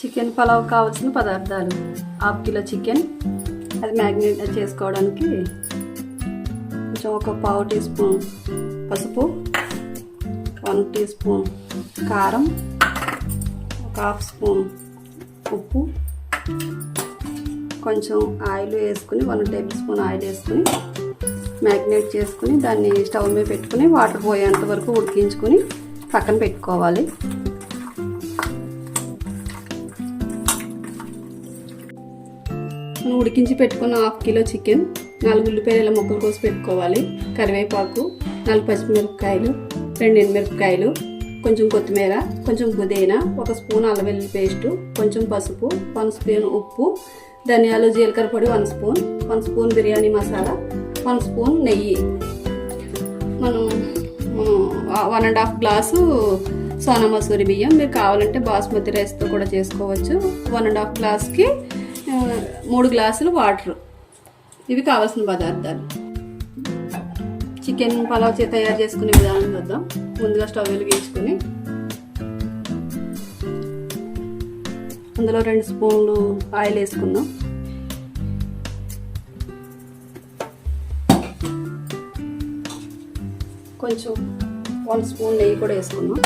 Chicken pulao కావాల్సిన పదార్థాలు: half kilo chicken, అది మ్యాగ్నేట్ చేసుకోవడానికి కొంచెం ఒక పావు టీ స్పూన్ పసుపు, 1 టీ స్పూన్ కారం, ఒక హాఫ్ స్పూన్ ఉప్పు, కొంచెం ఆయిల్ వేసుకుని 1 టేబుల్ స్పూన్ ఆయిల్ వేసుకుని మ్యాగ్నేట్ చేసుకుని దాన్ని స్టవ్ మీద పెట్టుకుని వాటర్ పోయేంత వరకు ఉడికించుకుని పక్కన పెట్టుకోవాలి. మనం ఉడికించి పెట్టుకున్న హాఫ్ కిలో చికెన్, 4 ఉల్లిపాయల ముక్కలు కోసి పెట్టుకోవాలి. కరివేపాకు, 4 పచ్చిమిరపకాయలు, 2 ఎండుమిరపకాయలు, కొంచెం కొత్తిమీర, కొంచెం పుదీనా, 1 స్పూన్ అల్లం వెల్లుల్లి పేస్టు, కొంచెం పసుపు, 1 స్పూన్ ఉప్పు, ధనియాలు జీలకర్ర పొడి 1 spoon, 1 spoon biryani masala, 1 spoon నెయ్యి. మనం 1.5 గ్లాసు సోనా మసూరి బియ్యం, మీరు కావాలంటే బాస్మతి రైస్తో కూడా చేసుకోవచ్చు. 1.5 గ్లాస్కి 3 గ్లాసులు వాటర్. ఇవి కావాల్సిన పదార్థాలు. చికెన్ పలావ్ తయారు చేసుకునే విధానం చూద్దాం. ముందుగా స్టవ్ వెలిగించుకొని అందులో 2 స్పూన్లు ఆయిల్ వేసుకుందాం. కొంచెం 1 స్పూన్ నెయ్యి కూడా వేసుకుందాం.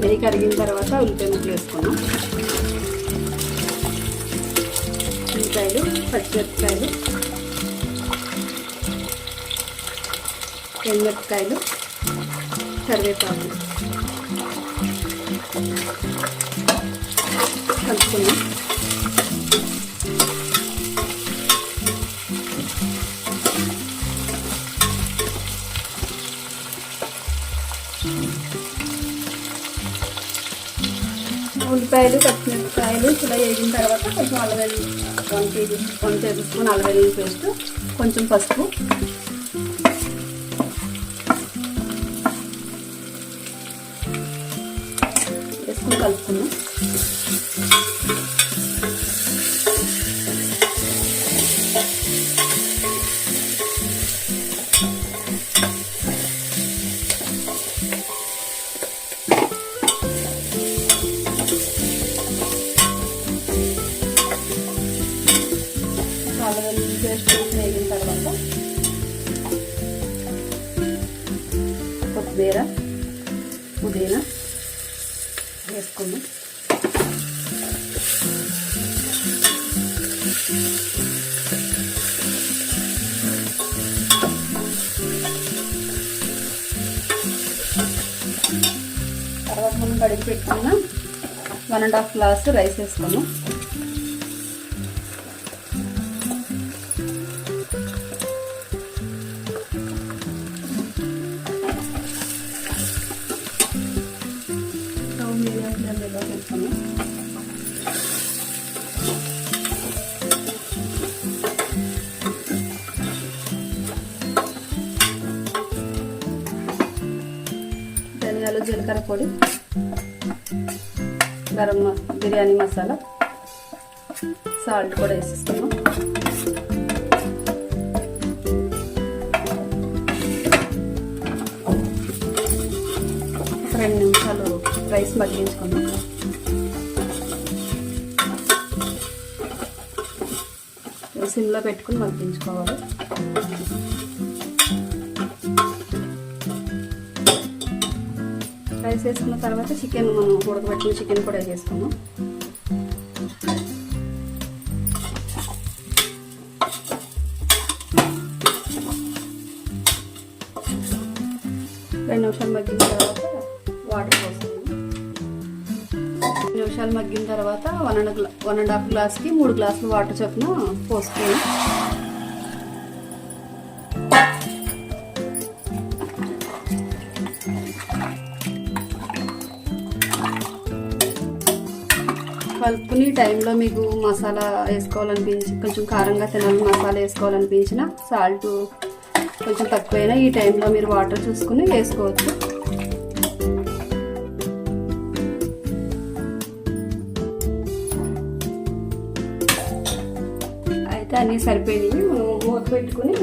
నెయ్యి కరిగిన తర్వాత ఉల్లిపాయ ముక్కలు వేసుకున్నాం. ఉల్లిపాయలు, పచ్చిమిరపకాయలు, ఎండుమిరపకాయలు, కరివేపాకు కలుపుకున్నాం. ఉల్లిపాయలు, పచ్చిమిరపకాయలు ఇలా వేగిన తర్వాత కొంచెం అల్లం వెల్లుల్లి 1 టేబుల్ స్పూన్ అల్లం వెల్లుల్లి పేస్ట్, కొంచెం పసుపు, వేసుకుని కలుపుకున్నాం. అల్లం వెల్లుల్లి పేస్ట్ వేగిన తర్వాత కొత్తిమీర, పుదీనా వేసుకుందాం. తర్వాత మనం కడిగి పెట్టుకున్న 1.5 గ్లాసు రైస్ వేసుకున్నాం. మీడియం ఫ్లేమ్లో పెట్టుకున్నాం. ధనియాలు జీలకర్ర పొడి, బిర్యానీ మసాలా, సాల్ట్ కూడా వేసిస్తున్నాం. ఒక 2 నిమిషాలు రైస్ మగ్గించుకుందాం. సిమ్లో పెట్టుకుని మగ్గించుకోవాలి. రైస్ వేసుకున్న తర్వాత చికెన్, మనం ఉడకబెట్టిన చికెన్ కూడా వేసుకున్నాం. రెండు నిమిషాలు మగ్గిన తర్వాత వాటర్ పోసుకున్నాం. 2 నిమిషాలు మగ్గిన తర్వాత 1.5 గ్లాస్కి 3 గ్లాసులు వాటర్ చొప్పున పోసుకున్నాం. కలుపుకుని టైంలో మీకు మసాలా వేసుకోవాలనిపించి కొంచెం కారంగా తినాలని మసాలా వేసుకోవాలనిపించిన సాల్ట్ కొంచెం తక్కువైనా ఈ టైంలో మీరు వాటర్ చూసుకుని వేసుకోవచ్చు. అయితే అన్నీ సరిపోయినాయి. మనం మూత పెట్టుకుని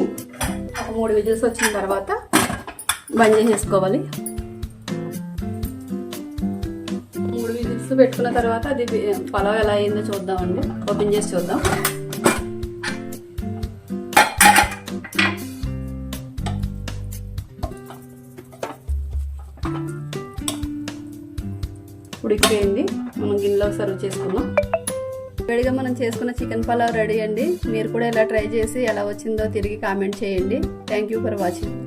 ఒక 3 విజిల్స్ వచ్చిన తర్వాత బంద్ చేసేసుకోవాలి. 3 విజిల్స్ పెట్టుకున్న తర్వాత అది పలావ్ ఎలా అయిందో చూద్దామండి. ఓపెన్ చేసి చూద్దాం. ఉడికిపోయింది. మనం గిన్నెలో సర్వ్ చేసుకుందాం. వేడిగా మనం చేసుకున్న చికెన్ పలావ్ రెడీ అండి. మీరు కూడా ఇలా ట్రై చేసి ఎలా వచ్చిందో తిరిగి కామెంట్ చేయండి. Thank you for watching.